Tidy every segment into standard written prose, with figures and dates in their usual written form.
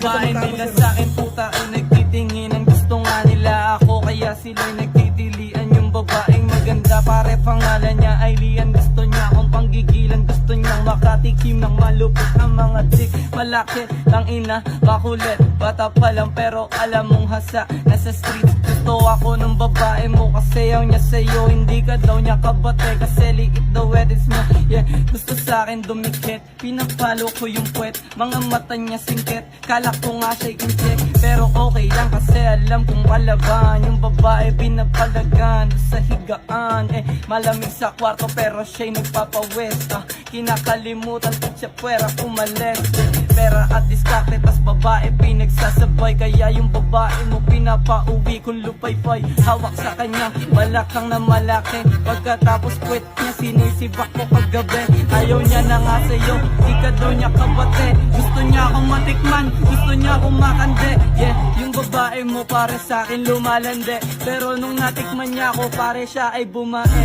babae nila sa'kin puta ay nagtitingin. Ang gusto nga nila ako, kaya sila'y nagtitilian. Yung babaeng maganda pare pangalan niya ay Lian. Gusto niya akong panggigilan, gusto niyang makatikim ng malupit ang mga chick. Malaki, lang ina, makulit, bata pa lang pero alam mong hasa. Nasa street, gusto ako ng babae mo kasi yaw niya sa'yo. Hindi ka daw niya kabate kasi liit daw edits mo. Yeah, gusto sa'kin dumikit, pinapalo ko yung puwet. Mga mata niya singkit, kala ko nga siya'y incheck. Pero okay lang kasi alam kong palaban. Yung babae pinapalagan sa higaan. Malamig sa kwarto pero siya'y nagpapawis. Kinakalimutan ko siya pwera umalis. Pera at diskarte tas babae pinagsasabay. Kaya yung babae mo pinapauwi kung lupay-pay. Hawak sa kanya malakang na malaki. Pagkatapos kwet niya sinisibak ko kagabi. Ayaw niya na nga sa'yo, di ka daw niya kabate. Gusto niya akong matikman, gusto niya akong makande. Yeah, yung babae mo pare sa'kin lumalande. Pero nung natikman niya ako pare siya ay bumae.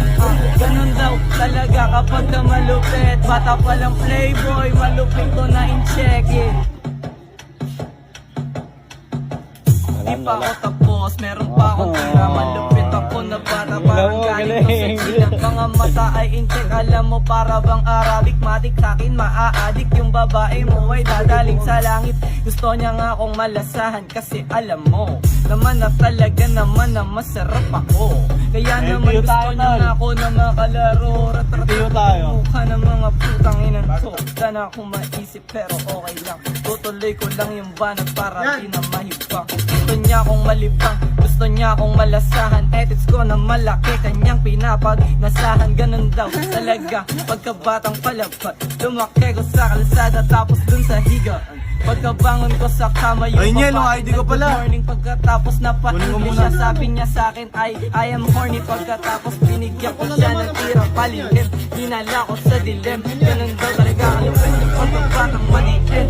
Ganun daw talaga kapag ka malupit. Bata palang playboy, malupit ko na in-check it. Di pa ako tapos, meron pa akong tira. Malupit ako na bata, parang galing ko sa China. Mga mata ay in-check, alam mo para bang Arabic. Matik sa'kin maaadik, yung babae mo ay dadaling sa langit. Gusto niya nga akong malasahan kasi alam mo naman na talaga naman na masarap ako. Kaya naman gusto niya nga ako na makalaro. Mukha ng mga putang inan ko. Wala na akong maisip pero okay lang. Tutuloy ko lang yung banat para di na mahibang. Gusto niya akong malibang, gusto niya akong malasahan. Edits ko na malaki, kanyang pinapagnasahan. Ganun daw talaga pagkabatang palapat. Lumaki ko sa kalsada tapos dun sa higaan. Pagkabangon ko sa kama yung babae ID ko pala. good morning. Pagkatapos napatuli siya, sabi niya sa akin ay I am horny. Pagkatapos binigyan ko siya ng tira palihim. Hinala ko sa dilim, ganun daw talaga ang lupit. Pagkabatang maliit,